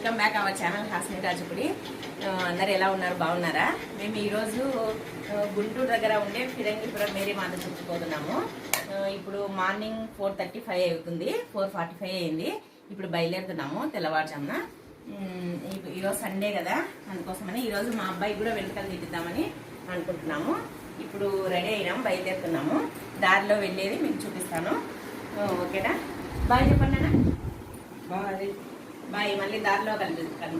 Welcome back our channel Hasni Rajupudi. అందరు ఎలా ఉన్నారు, బాగున్నారా? మేము ఈరోజు గుంటూరు దగ్గర ఉండే ఫిరంగిపురం మేరీ మాత చెప్పుకోతున్నాము. ఇప్పుడు మార్నింగ్ 4:35 అవుతుంది, 4:45 అయింది. ఇప్పుడు బయలుదేరుతున్నాము తెల్లవారుజామున. ఈరోజు సండే కదా, అందుకోసమని ఈరోజు మా అబ్బాయి కూడా వెంట్రుకలు తీద్దామని అనుకుంటున్నాము. ఇప్పుడు రెడీ అయినాము, బయలుదేరుతున్నాము. దారిలో వెళ్ళేది మీకు చూపిస్తాను, ఓకేనా? బాయ్ చెప్పండి అన్న. బాయ్ బాయ్, మళ్ళీ దారిలో కలుద్దాం.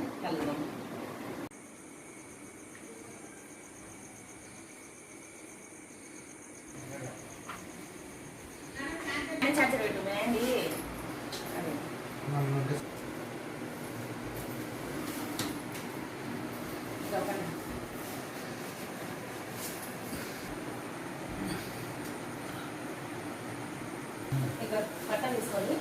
చార్జర్ పెట్టు మేండి. ఇక పట్టం తీసుకోండి.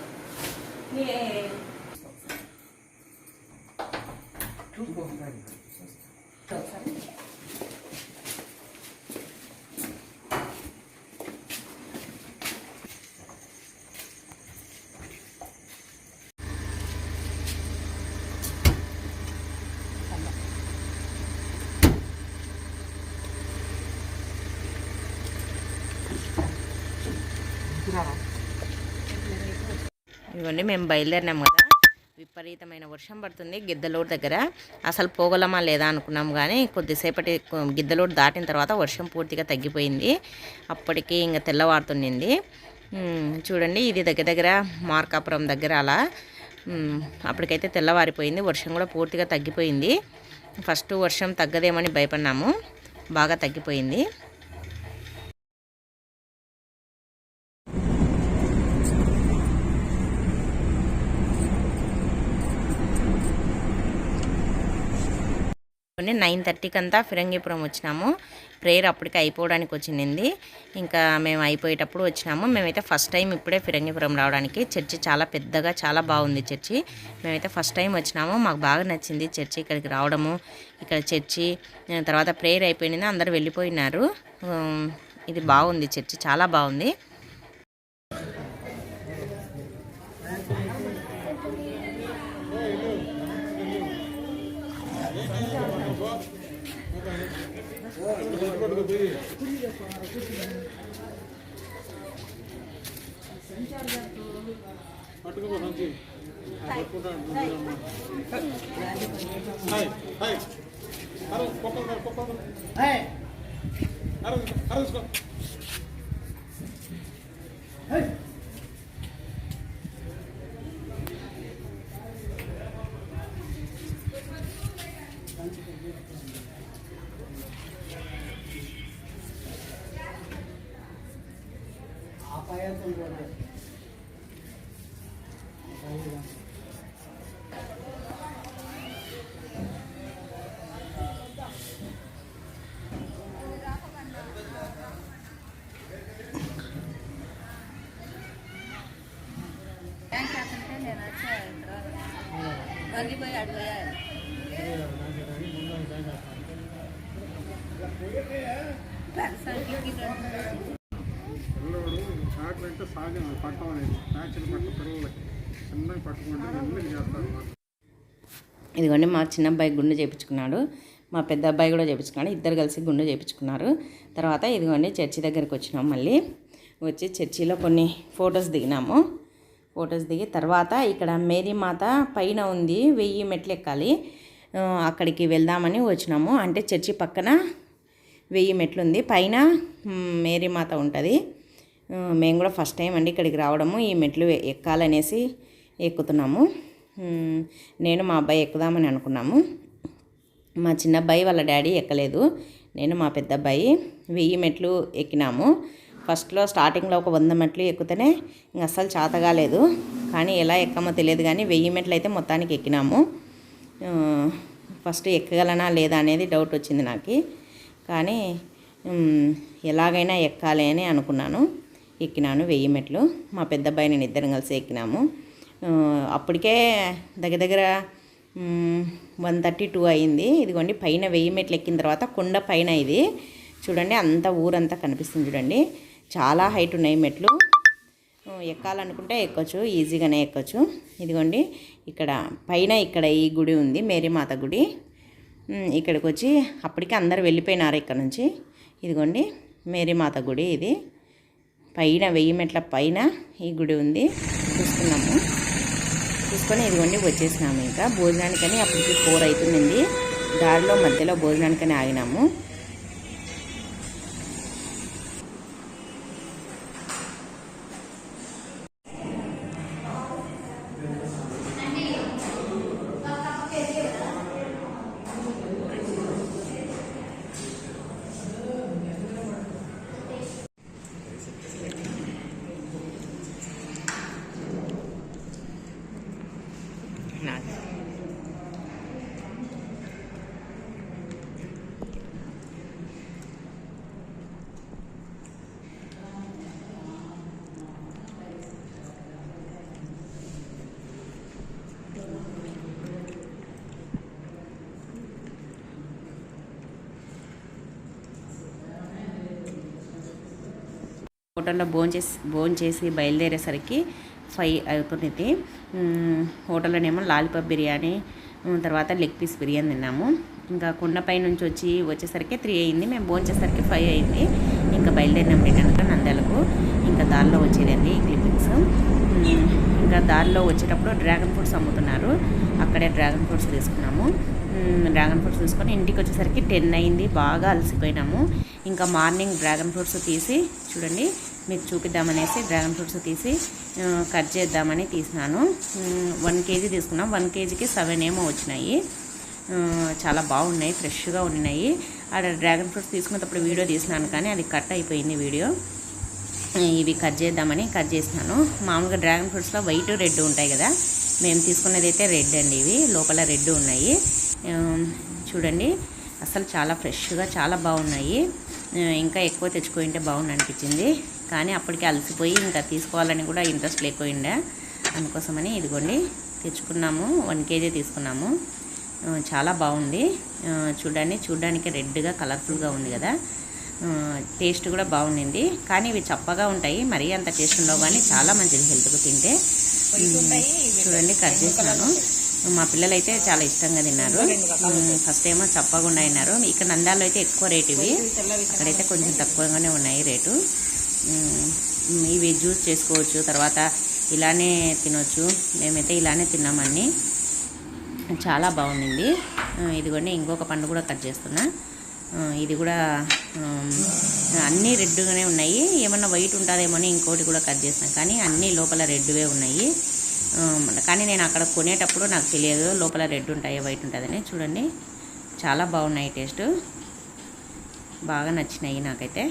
ఇవ్వండి, మేము బయలుదేరినాము కదా, విపరీతమైన వర్షం పడుతుంది గిద్దలూరు దగ్గర. అసలు పోగలమా లేదా అనుకున్నాము, కానీ కొద్దిసేపటి గిద్దలూరు దాటిన తర్వాత వర్షం పూర్తిగా తగ్గిపోయింది. అప్పటికి ఇంకా తెల్లవారుతుండింది. చూడండి, ఇది దగ్గర మార్కాపురం దగ్గర అలా. అప్పటికైతే తెల్లవారిపోయింది, వర్షం కూడా పూర్తిగా తగ్గిపోయింది. ఫస్ట్ వర్షం తగ్గదేమని భయపడినాము, బాగా తగ్గిపోయింది. కొన్ని 9:30కి అంతా ఫిరంగిపురం వచ్చినాము. ప్రేయర్ అప్పటికి అయిపోవడానికి వచ్చింది. ఇంకా మేము అయిపోయేటప్పుడు వచ్చినాము. మేమైతే ఫస్ట్ టైం ఇప్పుడే ఫిరంగిపురం రావడానికి. చర్చి చాలా పెద్దగా, చాలా బాగుంది చర్చి. మేమైతే ఫస్ట్ టైం వచ్చినాము, మాకు బాగా నచ్చింది చర్చి. ఇక్కడికి రావడము, ఇక్కడ చర్చి తర్వాత ప్రేయర్ అయిపోయింది, అందరూ వెళ్ళిపోయినారు. ఇది బాగుంది చర్చి, చాలా బాగుంది. ఇదిగోండి, మా చిన్న అబ్బాయి గుండు చేయించుకున్నాడు, మా పెద్ద అబ్బాయి కూడా చేయించుకున్నాడు. ఇద్దరు కలిసి గుండు చేయించుకున్నారు. తర్వాత ఇదిగోండి చర్చి దగ్గరికి వచ్చినాం. మళ్ళీ వచ్చి చర్చిలో కొన్ని ఫొటోస్ దిగినాము. ఫొటోస్ దిగి తర్వాత ఇక్కడ మేరీ మాత పైన ఉంది, 1000 మెట్లు ఎక్కాలి, అక్కడికి వెళ్దామని వచ్చినాము. అంటే చర్చి పక్కన 1000 మెట్లు ఉంది, పైన మేరీ మాత ఉంటుంది. మేము కూడా ఫస్ట్ టైం అండి ఇక్కడికి రావడము, ఈ మెట్లు ఎక్కాలనేసి ఎక్కుతున్నాము. నేను మా అబ్బాయి ఎక్కుదామని అనుకున్నాము. మా చిన్న అబ్బాయి వాళ్ళ డాడీ ఎక్కలేదు, నేను మా పెద్ద అబ్బాయి 1000 మెట్లు ఎక్కినాము. ఫస్ట్లో స్టార్టింగ్లో ఒక 100 మెట్లు ఎక్కుతేనే ఇంక అస్సలు చాతగాలేదు, కానీ ఎలా ఎక్కమో తెలియదు, కానీ 1000 మెట్లు అయితే మొత్తానికి ఎక్కినాము. ఫస్ట్ ఎక్కగలనా లేదా అనేది డౌట్ వచ్చింది నాకు, కానీ ఎలాగైనా ఎక్కాలి అని అనుకున్నాను. ఎక్కినాను 1000 మెట్లు. మా పెద్ద అబ్బాయి నేను ఇద్దరం కలిసి ఎక్కినాము. అప్పటికే దగ్గర 1:32 అయింది. ఇదిగోండి, పైన 1000 మెట్లు ఎక్కిన తర్వాత కొండ పైన ఇది చూడండి, అంత ఊరంతా కనిపిస్తుంది చూడండి. చాలా హైట్ ఉన్నాయి మెట్లు. ఎక్కాలనుకుంటే ఎక్కొచ్చు, ఈజీగానే ఎక్కొచ్చు. ఇదిగోండి ఇక్కడ పైన ఇక్కడ ఈ గుడి ఉంది, మేరీమాత గుడి. ఇక్కడికి వచ్చి అప్పటికే అందరు వెళ్ళిపోయినారు ఇక్కడ నుంచి. ఇదిగోండి మేరీమాత గుడి, ఇది పైన 1000 మెట్ల పైన ఈ గుడి ఉంది. చూసుకొని ఇదిగోండి వచ్చేసినాము. ఇంకా భోజనానికని అప్పటికి 4 అవుతుంది. దారిలో మధ్యలో భోజనానికని ఆగినాము. హోటల్లో భోంచేసి బయలుదేరేసరికి 5 అవుతుంది. హోటల్లోనేమో లాలీపాప్ బిర్యానీ, తర్వాత లెగ్ పీస్ బిర్యానీ తిన్నాము. ఇంకా కొండపై నుంచి వచ్చేసరికి 3 అయింది. మేము భోంచేసరికి 5 అయింది. ఇంకా బయలుదేరినాం రిటర్న్గా నంద్యాలకు. ఇంకా దారిలో వచ్చేదండి ఈ క్లిప్పింగ్స్. ఇంకా దారిలో వచ్చేటప్పుడు డ్రాగన్ ఫ్రూట్స్ అమ్ముతున్నారు, అక్కడే డ్రాగన్ ఫ్రూట్స్ తీసుకున్నాము. డ్రాగన్ ఫ్రూట్స్ తీసుకొని ఇంటికి వచ్చేసరికి 10 అయింది. బాగా అలసిపోయినాము. ఇంకా మార్నింగ్ డ్రాగన్ ఫ్రూట్స్ తీసి చూడండి మీకు చూపిద్దామనేసి డ్రాగన్ ఫ్రూట్స్ తీసి కట్ చేద్దామని తీసినాను. 1 కేజీ తీసుకున్నాం. 1 కేజీకి 7 ఏమో వచ్చినాయి. చాలా బాగున్నాయి, ఫ్రెష్గా ఉన్నాయి. ఆ డ్రాగన్ ఫ్రూట్స్ తీసుకున్నప్పుడు వీడియో తీసినాను కానీ అది కట్ అయిపోయింది వీడియో. ఇవి కట్ చేద్దామని కట్ చేసినాను. మామూలుగా డ్రాగన్ ఫ్రూట్స్లో వైట్ రెడ్ ఉంటాయి కదా, మేము తీసుకున్నది అయితే రెడ్ అండి. ఇవి లోపల రెడ్ ఉన్నాయి. చూడండి అసలు చాలా ఫ్రెష్గా చాలా బాగున్నాయి. ఇంకా ఎక్కువ తెచ్చుకుంటే బాగుంది అనిపించింది, కానీ అప్పటికే అలసిపోయి ఇంకా తీసుకోవాలని కూడా ఇంట్రెస్ట్ లేకపోయిండే. అందుకోసమని ఇదిగోండి తెచ్చుకున్నాము. 1 కేజీ తీసుకున్నాము. చాలా బాగుంది. చూడడానికి రెడ్గా కలర్ఫుల్గా ఉంది కదా. టేస్ట్ కూడా బాగుండింది, కానీ ఇవి చప్పగా ఉంటాయి. మరీ అంత టేస్ట్ ఉండవు, కానీ చాలా మంచిది హెల్త్కు తింటే. చూడండి కట్ చేసినాను. మా పిల్లలు అయితే చాలా ఇష్టంగా తిన్నారు. ఫస్ట్ ఏమో చప్పకుండా అయినారు. ఇక్కడ నంద్యాలలో అయితే ఎక్కువ రేటు ఇవి, అక్కడైతే కొంచెం తక్కువగానే ఉన్నాయి రేటు. ఇవి జ్యూస్ చేసుకోవచ్చు, తర్వాత ఇలానే తినొచ్చు. మేమైతే ఇలానే తిన్నామని. చాలా బాగుంది. ఇదిగోండి ఇంకొక పండు కూడా కట్ చేస్తున్నా. ఇది కూడా అన్నీ రెడ్గానే ఉన్నాయి. ఏమన్నా వైట్ ఉంటుందేమో అని ఇంకోటి కూడా కట్ చేసినా, కానీ అన్నీ లోపల రెడ్వే ఉన్నాయి. కానీ నేను అక్కడ కొనేటప్పుడు నాకు తెలియదు లోపల రెడ్ ఉంటాయి వైట్ ఉంటుందని. చూడండి చాలా బాగున్నాయి, టేస్ట్ బాగా నచ్చినాయి నాకైతే.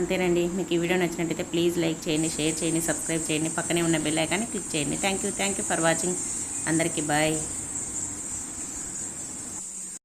అంతేనండి. మీకు ఈ వీడియో నచ్చినట్టయితే ప్లీజ్ లైక్ చేయండి, షేర్ చేయండి, సబ్స్క్రైబ్ చేయండి, పక్కనే ఉన్న బెల్ ఐకాన్ని క్లిక్ చేయండి. Thank you for watching. అందరికీ బాయ్.